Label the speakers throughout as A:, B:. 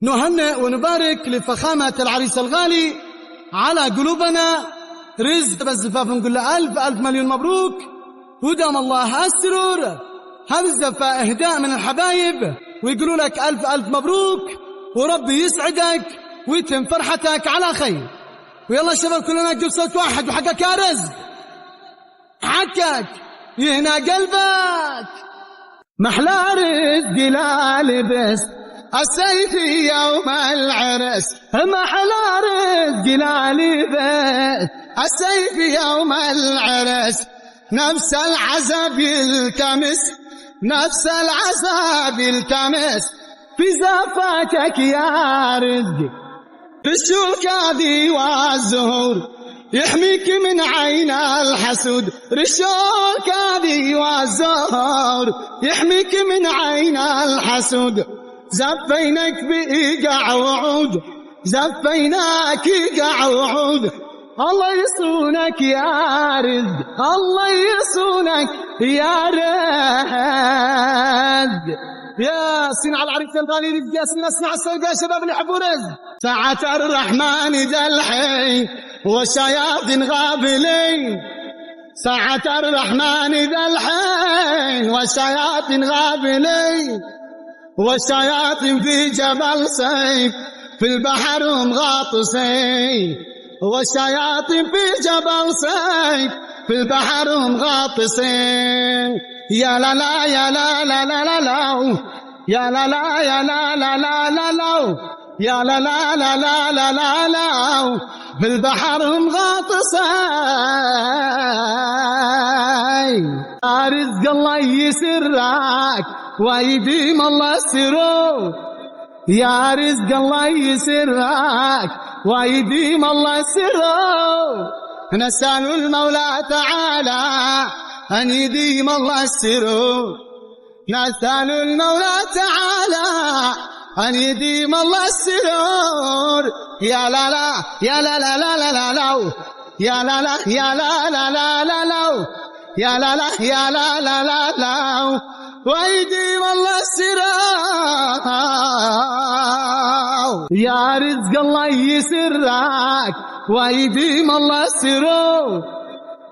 A: نهنئ ونبارك لفخامة العريس الغالي على قلوبنا رزق بالزفاف، نقول له ألف ألف مليون مبروك ودام الله السرور. همزة إهداء من الحبايب ويقولوا لك ألف ألف مبروك وربي يسعدك ويتم فرحتك على خير. ويلا شباب كلنا نقف صوت واحد وحقك يا رزق، حقك يهنا قلبك. محلى رزق لا لبس السيف يوم العرس، محلى رزق لا لبس السيف يوم العرس. نفس العذاب يلتمس، نفس العذاب يلتمس في زفاتك يا رزق. في الشوكة ذي والزهور يحميك من عين الحسود، الشوكة ذي والزهور يحميك من عين الحسود. زفينك بإيقاع وعود، زفيناك إيقاع وعود. الله يصونك يا رزق، الله يصونك يا رزق. يا سين على العريس الغالي رزق، يا سين اسمع الصوت يا شباب اللي يحبوا رزق. ساعة الرحمن ذا الحين والشياطين غافلين، ساعة الرحمن ذا الحين والشياطين غافلين. والشياطين في جبل سيف في البحر هم غاطسين، والشياطين في جبل سيف في البحر هم غاطسين. يا لا لا يا لا لا لا لا لا، يا لا لا يا لا لا لا لا لا، يا لا لا لا لا لا لا لا، في البحر هم غاطسين. يا رزق الله يسرك ويديم الله السرور، يا رزق الله يسرك ويديم الله السرور. نسأل المولى تعالى أن يديم الله السرور، نسأل المولى تعالى أن يديم الله السرور. يا لا لا يا لا لا لا لا لا لا، يا لا لا يا لا لا لا لا لا، يا لا لا يا لا لا لا لا، ويديم الله السرور. يا رزق الله يسرك ويديم الله السرور،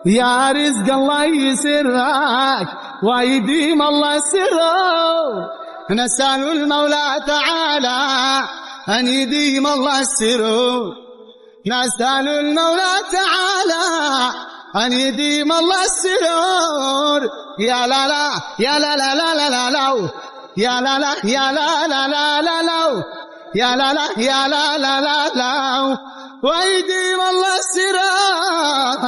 A: يا رزق الله يسرك ويديم الله السرور. نسأل المولى تعالى أن يديم الله السرور، نسأل المولى تعالى أن يديم الله السرور. يا لا لا يا لا لا لا لا لا لا، يا لا لا يا لا لا لا لا لا، يا لا لا يا لا لا لا لا، ويديم الله السرور.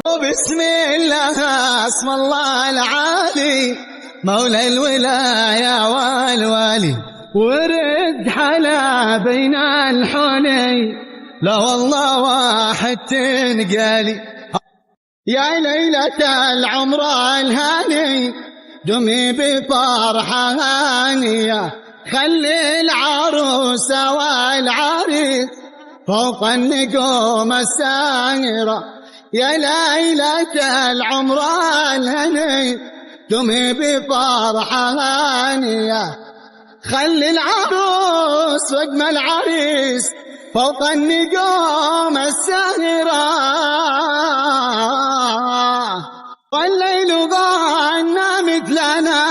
A: وبسم الله اسم الله العالي مولى الولاية والوالي، ورد حلا بين الحنين لا والله واحد تنقالي. يا ليلة العمر الهاني دمي بفرحة هانية، خلي العروسة والعريس فوق النجوم الساهرة. يا ليلة العمر الهاني دمي بفرحة هانية، خلي العروس وجم العريس فوق النجوم الساهرة. والليل ضاعنا مثلنا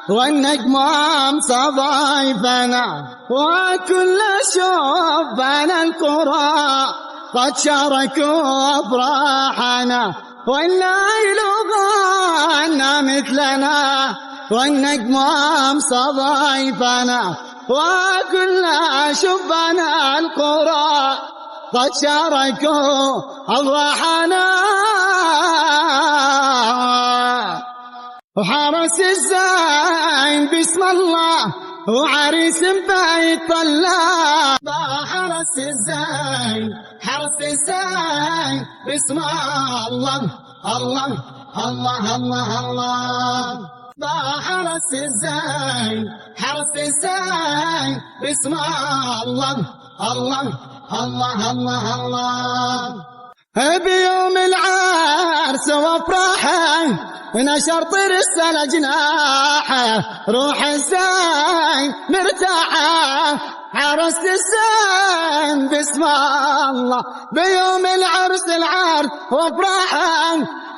A: والنجم أمسى ضيفنا، وكل شبان القرى قد شاركوا أفراحنا. والليل ضاعنا مثلنا والنجم أمسى ضيفنا، وكل شبان القرى قد شاركوا أفراحنا. وحرس الزين بسم الله وعريس بيت الله، حرس الزين حرس الزين بسم الله الله الله الله الله. حرس الزين حرس الزين بسم الله الله الله الله الله. بيوم العرس وافراحه نشر طرس جناحه روح الزين مرتاحه عرست الزين باسم الله بيوم العرس وافراحه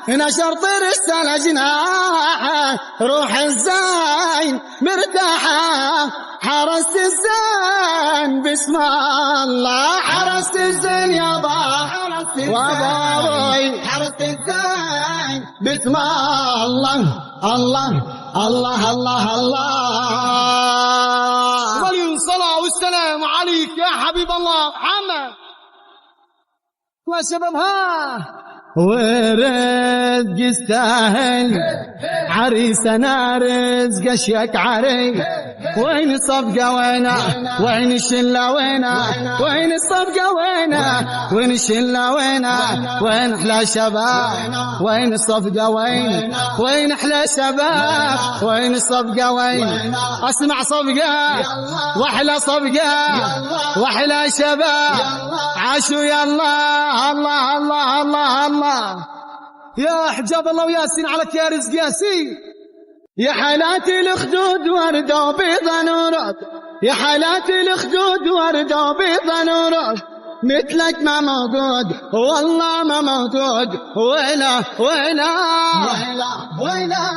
A: نشر طرس جناحه روح الزين مرتاحه حرست الزين باسم الله حرست الزين يابا وابوي حرست الزين باسم الله الله الله الله الله ولي الصلاة والسلام عليك يا حبيب الله محمد يا شباب ها ورزق يستاهل عريسنا رزق اشيك عري وين الصفقة وينه وين الشلة وينه وين الصفقة وينه وين الشلة وينه وين احلى شباب وين الصفقة وين احلى شباب وين الصفقة وين اسمع صفقة واحلى صفقة واحلى شباب عاشوا يا الله الله الله الله الله يا حجاب الله وياسين عليك يا رزق ياسين يا حالاتي الخدود وردة وبيضة نورك يا حالاتي الخدود وردة وبيضة نورك مثلك ما موجود والله ما موجود ويلا ويلا ويلا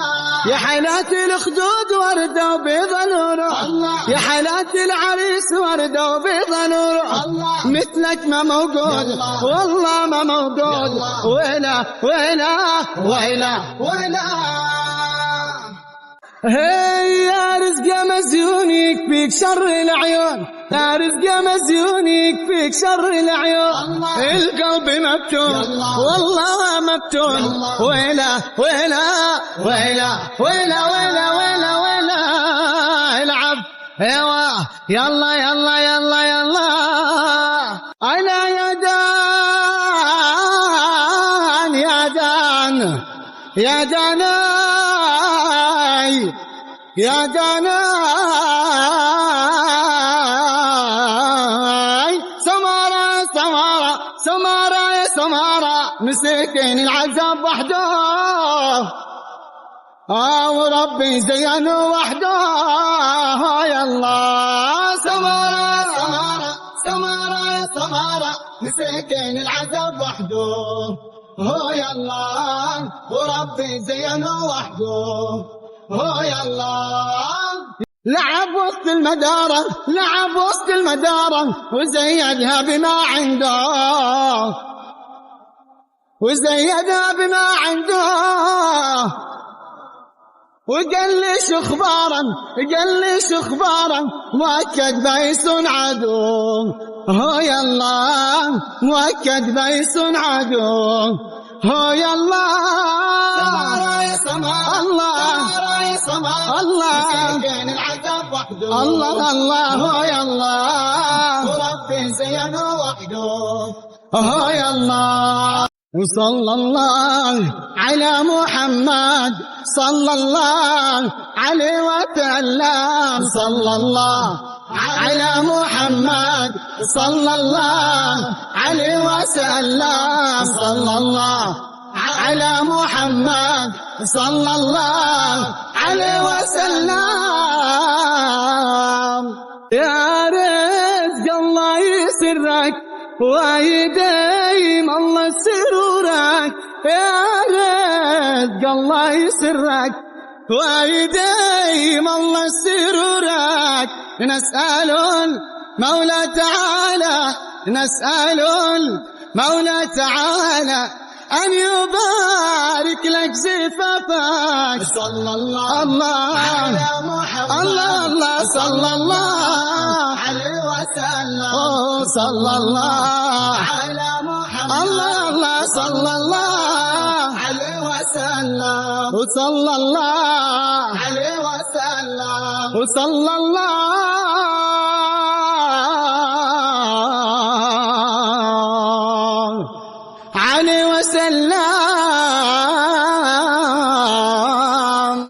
A: يا حالاتي الخدود وردة وبيضة نورك يا حالاتي العريس وردة وبيضة نورك مثلك ما موجود والله ما موجود ويلا ويلا ويلا ويلا هي يا رزق مزيون يكفيك شر العيون يا رزق مزيون يكفيك شر العيون القلب مفتون والله مفتون ويلا ويلا ويلا ويلا ويلا ويلا ويلا العب يلا يلا يلا يلا يلا انا يا دان يا دان يا داناي يا داناي سمارة سمارة سمارة يا سمارة مسكين العذاب وحده وربي زينه وحده يا الله سمارة سمارة سمارة يا سمارة مسكين العذاب وحده يا الله وربي زينه وحده يا الله لعب وسط المدارة لعب وسط المدارة وزيدها بما عنده وزيدها بما عنده وقال ليش اخبارا قال ليش اخبارا مؤكد بيس عدو يا الله مؤكد بيس عدو يا الله سمارة يا سمارة الله يا سمارة الله مسكين العذاب وحده الله الله يا الله وربي زينه وحده يا الله وصلى الله على محمد صلى الله عليه وسلم صلى الله على محمد صلى الله عليه وسلم صلى الله على محمد صلى الله عليه وسلم يا رزق الله يسرك ويديم الله سرورك يا رزق الله يسرك ويديم الله سرورك نسأل المولى تعالى نسأل المولى تعالى أن يبارك لك زفافك صلى الله على محمد الله الله صلى الله عليه وسلم صلى الله على محمد الله الله صلى الله عليه وسلم وصلى الله عليه وسلم وصلى الله